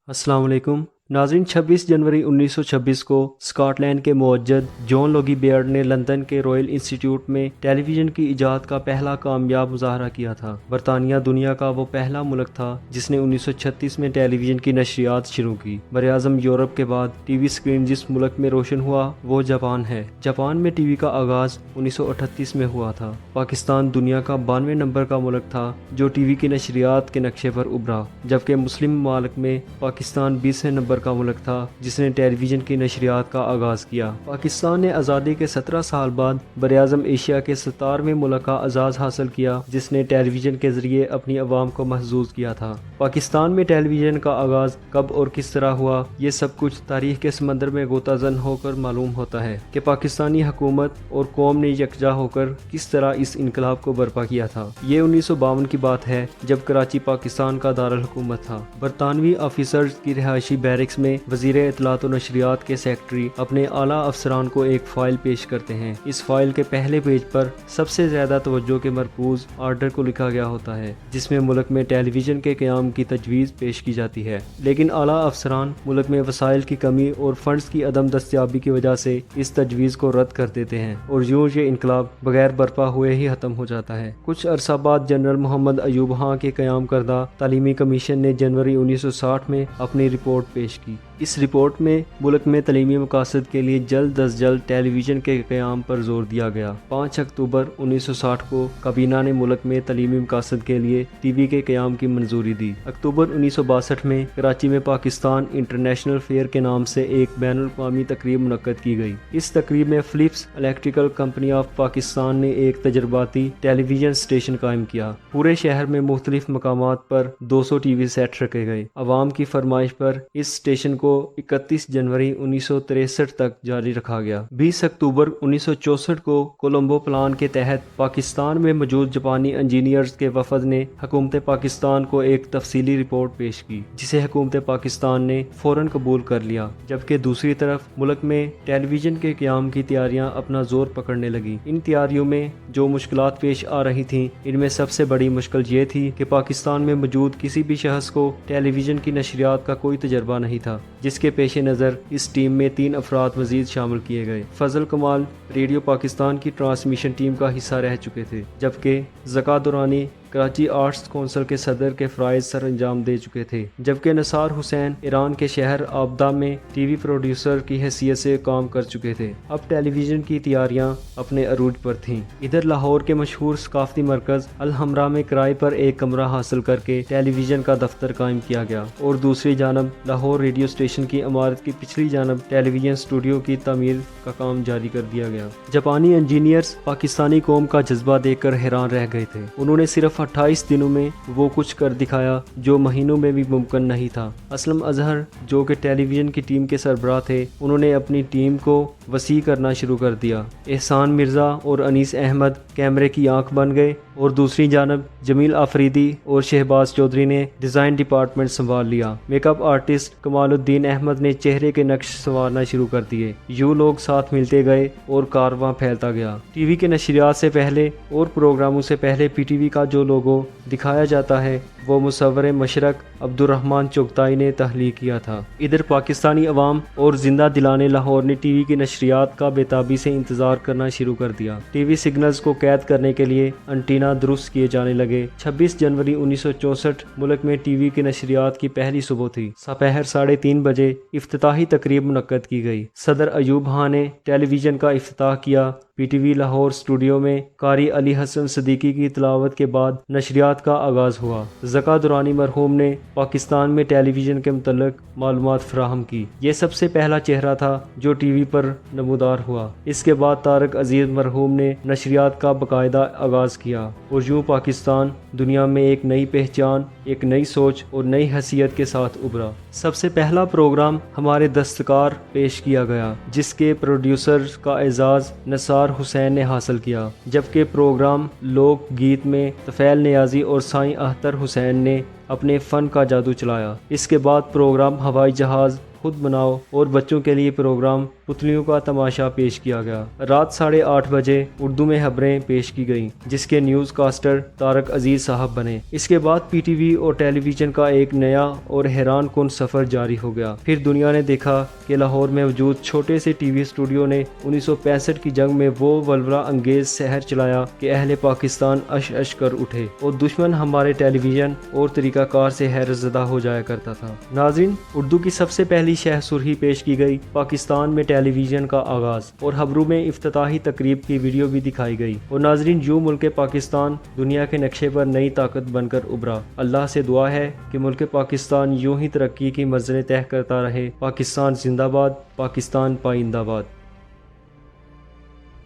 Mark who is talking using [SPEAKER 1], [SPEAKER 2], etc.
[SPEAKER 1] السلام علیکم ناظرین، 26 جنوری 1926 کو اسکاٹ لینڈ کے معجد جان لوگی بیئرڈ نے لندن کے رائل انسٹیٹیوٹ میں ٹیلی ویژن کی ایجاد کا پہلا کامیاب مظاہرہ کیا تھا۔ برطانیہ دنیا کا وہ پہلا ملک تھا جس نے 1936 میں ٹیلی ویژن کی نشریات شروع کی۔ براعظم یورپ کے بعد ٹی وی اسکرین جس ملک میں روشن ہوا وہ جاپان ہے۔ جاپان میں ٹی وی کا آغاز 1938 میں ہوا تھا۔ پاکستان دنیا کا 92 نمبر کا ملک تھا جو ٹی وی کی نشریات کے نقشے پر ابھرا، جبکہ مسلم ممالک میں پاکستان 20 نمبر کا ملک تھا جس نے ٹیلی ویژن کی نشریات کا آغاز کیا۔ پاکستان نے آزادی کے 17 سال بعد براعظم ایشیا کے 17ویں ملک کا اعزاز حاصل کیا جس نے ٹیلی ویژن کے ذریعے اپنی عوام کو محظوظ کیا تھا۔ پاکستان میں ٹیلی ویژن کا آغاز کب اور کس طرح ہوا، یہ سب کچھ تاریخ کے سمندر میں غوطہ زن ہو کر معلوم ہوتا ہے کہ پاکستانی حکومت اور قوم نے یکجا ہو کر کس طرح اس انقلاب کو برپا کیا تھا۔ یہ 1952 کی بات ہے جب کراچی پاکستان کا دارالحکومت تھا۔ برطانوی آفیسرز کی رہائشی بیرکس میں وزیر اطلاعات و نشریات کے سیکرٹری اپنے اعلیٰ افسران کو ایک فائل پیش کرتے ہیں۔ اس فائل کے پہلے پیج پر سب سے زیادہ توجہ کے مرکوز آرڈر کو لکھا گیا ہوتا ہے جس میں ملک میں ٹیلی ویژن کے قیام کی تجویز پیش کی جاتی ہے، لیکن اعلیٰ افسران ملک میں وسائل کی کمی اور فنڈز کی عدم دستیابی کی وجہ سے اس تجویز کو رد کر دیتے ہیں اور یوں یہ انقلاب بغیر برپا ہوئے ہی ختم ہو جاتا ہے۔ کچھ عرصہ بعد جنرل محمد ایوب خان کے قیام کردہ تعلیمی کمیشن نے جنوری 1960 میں اپنی رپورٹ پیش کی۔ اس رپورٹ میں ملک میں تعلیمی مقاصد کے لیے جلد از جلد ٹیلی ویژن کے قیام پر زور دیا گیا۔ 5 اکتوبر 1960 کو کابینہ نے ملک میں تعلیمی مقاصد کے لیے ٹی وی کے قیام کی منظوری دی۔ اکتوبر 1962 میں کراچی میں پاکستان انٹرنیشنل فیئر کے نام سے ایک بین الاقوامی تقریب منعقد کی گئی۔ اس تقریب میں Philips electrical company of Pakistan نے ایک تجرباتی ٹیلی ویژن اسٹیشن قائم کیا۔ پورے شہر میں مختلف مقامات پر 200 ٹی وی سیٹ رکھے گئے۔ عوام کی فرمائش پر اس اسٹیشن کو 31 جنوری 1963 تک جاری رکھا گیا۔ 20 اکتوبر 1964 کو کولمبو پلان کے تحت پاکستان میں موجود جاپانی انجینئرز کے وفد نے حکومت پاکستان کو ایک تفصیلی رپورٹ پیش کی جسے حکومت پاکستان نے فوراً قبول کر لیا، جبکہ دوسری طرف ملک میں ٹیلی ویژن کے قیام کی تیاریاں اپنا زور پکڑنے لگیں۔ ان تیاریوں میں جو مشکلات پیش آ رہی تھیں ان میں سب سے بڑی مشکل یہ تھی کہ پاکستان میں موجود کسی بھی شخص کو ٹیلی ویژن کی نشریات کا کوئی تجربہ نہیں تھا، جس کے پیش نظر اس ٹیم میں 3 افراد مزید شامل کیے گئے۔ فضل کمال ریڈیو پاکستان کی ٹرانسمیشن ٹیم کا حصہ رہ چکے تھے، جبکہ ذکا دورانی کراچی آرٹس کونسل کے صدر کے فرائض سر انجام دے چکے تھے، جبکہ نثار حسین ایران کے شہر آبدہ میں ٹی وی پروڈیوسر کی حیثیت سے کام کر چکے تھے۔ اب ٹیلی ویژن کی تیاریاں اپنے عروج پر تھیں۔ ادھر لاہور کے مشہور ثقافتی مرکز الحمرا میں کرائے پر ایک کمرہ حاصل کر کے ٹیلی ویژن کا دفتر قائم کیا گیا، اور دوسری جانب لاہور ریڈیو اسٹیشن کی عمارت کی پچھلی جانب ٹیلی ویژن اسٹوڈیو کی تعمیر کا کام جاری کر دیا گیا۔ جاپانی انجینئرز پاکستانی قوم کا جذبہ دیکھ کر حیران رہ گئے تھے۔ انہوں نے صرف 28 دنوں میں وہ کچھ کر دکھایا جو مہینوں میں بھی ممکن نہیں تھا۔ اسلم اظہر جو کہ ٹیلی ویژن کی ٹیم کے سربراہ تھے، انہوں نے اپنی ٹیم کو وسیع کرنا شروع کر دیا۔ احسان مرزا اور انیس احمد کیمرے کی آنکھ بن گئے، اور دوسری جانب جمیل آفریدی اور شہباز چودھری نے ڈیزائن ڈپارٹمنٹ سنبھال لیا۔ میک اپ آرٹسٹ کمال الدین احمد نے چہرے کے نقش سنوارنا شروع کر دیے۔ یوں لوگ ساتھ ملتے گئے اور کارواں پھیلتا گیا۔ ٹی وی کے نشریات سے پہلے اور پروگراموں سے پہلے پی ٹی وی کا جو لوگو دکھایا جاتا ہے وہ مصور مشرق عبدالرحمن چغتائی نے تخلیق کیا تھا۔ ادھر پاکستانی عوام اور زندہ دلانے لاہور نے ٹی وی کی نشریات کا بے تابی سے انتظار کرنا شروع کر دیا۔ ٹی وی سگنلز کو قید کرنے کے لیے انٹینا درست کیے جانے لگے۔ 26 جنوری 1964 ملک میں ٹی وی کی نشریات کی پہلی صبح تھی۔ سپہر 3:30 بجے افتتاحی تقریب منعقد کی گئی۔ صدر ایوب خان نے ٹیلی ویژن کا افتتاح کیا۔ P T V Lahore studio میں قاری علی حسن صدیقی کی تلاوت کے بعد نشریات کا آغاز ہوا۔ ذکا دورانی مرحوم نے پاکستان میں ٹیلی ویژن کے متعلق معلومات فراہم کی۔ یہ سب سے پہلا چہرہ تھا جو ٹی وی پر نمودار ہوا۔ اس کے بعد طارق عزیز مرحوم نے نشریات کا باقاعدہ آغاز کیا، اور یوں پاکستان دنیا میں ایک نئی پہچان، ایک نئی سوچ اور نئی حیثیت کے ساتھ ابھرا۔ سب سے پہلا پروگرام ہمارے دستکار پیش کیا گیا، جس کے پروڈیوسر کا اعزاز نثار حسین نے حاصل کیا، جبکہ پروگرام لوک گیت میں طفیل نیازی اور سائیں اختر حسین نے اپنے فن کا جادو چلایا۔ اس کے بعد پروگرام ہوائی جہاز خود بناؤ اور بچوں کے لیے پروگرام پتلیوں کا تماشا پیش کیا گیا۔ رات 8:30 بجے اردو میں خبریں پیش کی گئیں جس کے نیوز کاسٹر طارق عزیز صاحب بنے۔ اس کے بعد پی ٹی وی اور ٹیلی ویژن کا ایک نیا اور حیران کن سفر جاری ہو گیا۔ پھر دنیا نے دیکھا کہ لاہور میں موجود چھوٹے سے ٹی وی اسٹوڈیو نے 1965 کی جنگ میں وہ ولولہ انگیز سحر چلایا کہ اہل پاکستان اش اش کر اٹھے اور دشمن ہمارے ٹیلی ویژن اور طریقہ کار سے حیرت زدہ ہو جایا کرتا تھا۔ ناظرین، اردو کی سب سے پہلی شہ سرخی پیش کی گئی، پاکستان میں ٹیلی ویژن کا آغاز، اور خبروں میں افتتاحی تقریب کی ویڈیو بھی دکھائی گئی۔ اور ناظرین، یوں ملک پاکستان دنیا کے نقشے پر نئی طاقت بن کر ابھرا۔ اللہ سے دعا ہے کہ ملک پاکستان یوں ہی ترقی کی منزلیں طے کرتا رہے۔ پاکستان زندہ باد، پاکستان پائندہ باد۔